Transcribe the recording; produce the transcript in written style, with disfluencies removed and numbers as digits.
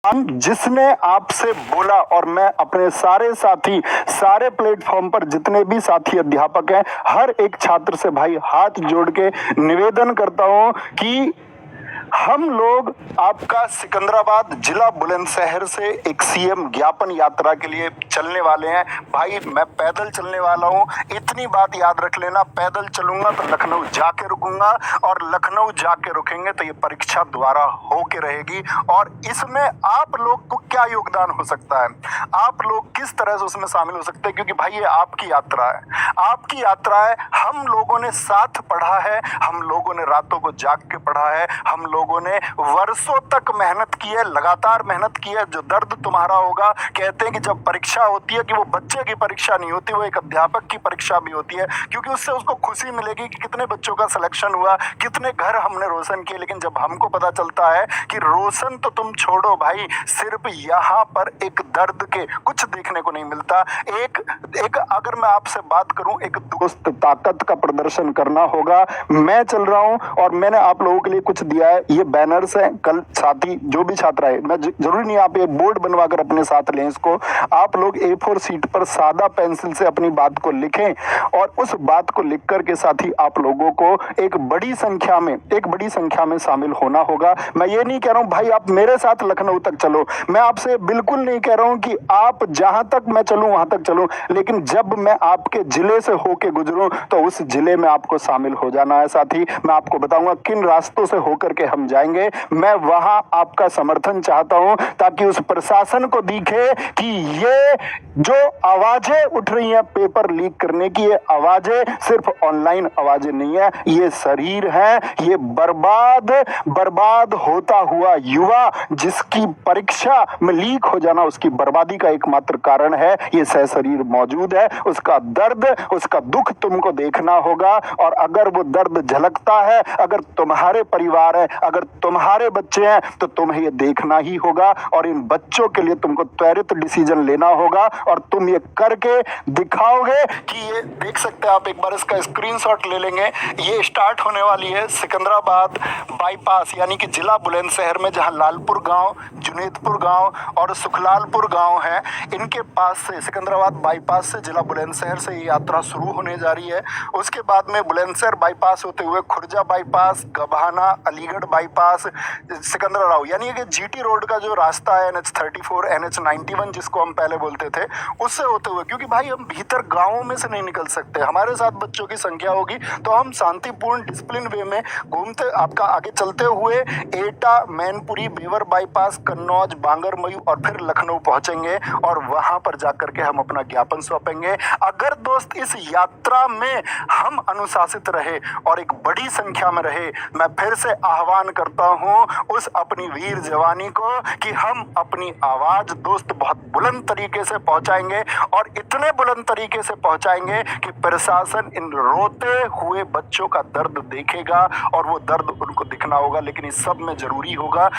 जिसने आपसे बोला, और मैं अपने सारे साथी, सारे प्लेटफॉर्म पर जितने भी साथी अध्यापक हैं, हर एक छात्र से भाई हाथ जोड़ के निवेदन करता हूं कि हम लोग आपका सिकंदराबाद जिला बुलंदशहर से एक सीएम ज्ञापन यात्रा के लिए चलने वाले हैं। भाई मैं पैदल चलने वाला हूं, इतनी बात याद रख लेना, पैदल चलूंगा तो लखनऊ जाके रुकूंगा, और लखनऊ जाके रुकेंगे तो ये परीक्षा दोबारा होके रहेगी। और इसमें आप लोग को क्या योगदान हो सकता है, आप लोग किस तरह से उसमें शामिल हो सकते हैं, क्योंकि भाई ये आपकी यात्रा है, आपकी यात्रा है। हम लोगों ने साथ पढ़ा है, हम लोगों ने रातों को जाग के पढ़ा है, हम लोगों ने वर्षों तक मेहनत की है, लगातार मेहनत की है। जो दर्द तुम्हारा होगा, कहते हैं कि जब परीक्षा होती है कि वो बच्चे की परीक्षा नहीं होती, वो एक अध्यापक की परीक्षा भी होती है, क्योंकि उससे उसको खुशी मिलेगी कि कितने बच्चों का सिलेक्शन हुआ, कितने घर हमने रोशन किए। लेकिन जब हमको पता चलता है कि रोशन तो तुम छोड़ो भाई, सिर्फ यहाँ पर एक दर्द के कुछ देखने को नहीं मिलता। एक अगर मैं आपसे बात करूं, एक दोस्त ताकत का प्रदर्शन करना होगा। मैं चल रहा हूं और मैंने आप लोगों के लिए कुछ दिया है, ये बैनर्स हैं। कल साथी जो भी छात्र आए, मैं जरूरी नहीं आप ये बोर्ड बनवाकर अपने साथ लें इसको, आप लोग A4 शीट पर सादा पेंसिल से अपनी बात को लिखें, और उस बात को लिख कर के साथ ही आप लोगों को एक बड़ी संख्या में शामिल होना होगा। मैं ये नहीं कह रहा हूं भाई आप मेरे साथ लखनऊ तक चलो, मैं आपसे बिल्कुल नहीं कह रहा हूं कि आप जहां तक मैं चलूं वहां तक चलूं, लेकिन जब मैं आपके जिले से होके गुजरूं तो उस जिले में आपको शामिल हो जाना है। साथी मैं आपको बताऊंगा किन रास्तों से होकर के हम जाएंगे। मैं वहां आपका समर्थन चाहता हूं, ताकि उस प्रशासन को दिखे कि ये जो आवाजें उठ रही हैं पेपर लीक करने की, ये आवाजें सिर्फ ऑनलाइन आवाजें नहीं है, ये शरीर है, ये बर्बाद होता हुआ युवा जिसकी परीक्षा में लीक हो जाना उसकी बर्बादी का एकमात्र कारण है। ये सशरीर मौजूद है, उसका दर्द, उसका दुख तुमको देखना होगा। और अगर वो दर्द झलकता है, अगर तुम्हारे परिवार है, अगर तुम्हारे बच्चे हैं, तो तुम्हें ये देखना ही होगा, और इन बच्चों के लिए तुमको त्वरित डिसीजन लेना होगा, और तुम ये करके दिखाओगे कि ये देख सकते हैं आप, एक बार इसका स्क्रीनशॉट ले लेंगे। ये स्टार्ट होने वाली है सिकंदराबाद बाईपास, यानी कि जिला बुलंदशहर में, जहां लालपुर गांव, जुनेदपुर गांव और सुखलालपुर गांव है, इनके पास से सिकंदराबाद बाईपास से जिला बुलंदशहर से ये यात्रा शुरू होने जा रही है। उसके बाद में बुलंदशहर बाईपास होते हुए खुर्जा बाईपास, गभाना, अलीगढ़ बाईपास, सिकंदराबाद, यानी कि GT रोड का जो रास्ता है NH34, NH91 जिसको हम पहले बोलते थे, उससे होते हुए, क्योंकि भाई हम भीतर गांवों में से नहीं निकल सकते, हमारे साथ बच्चों की संख्या होगी, तो हम शांतिपूर्ण डिसिप्लिन वे में घूमते आपका आगे चलते हुए एटा, मैनपुरी, बेवर बाईपास, कन्नौज, बांगरमऊ और फिर लखनऊ पहुंचेंगे, और वहां पर जाकर के हम अपना ज्ञापन सौंपेंगे। अगर दोस्त इस यात्रा में हम अनुशासित रहे और एक बड़ी संख्या में रहे, मैं फिर से आह्वान करता हूं उस अपनी वीर जवानी को कि हम अपनी आवाज दोस्त बहुत बुलंद तरीके से पहुंचाएंगे, और इतने बुलंद तरीके से पहुंचाएंगे कि प्रशासन इन रोते हुए बच्चों का दर्द देखेगा, और वो दर्द उनको दिखना होगा। लेकिन इस सब में जरूरी होगा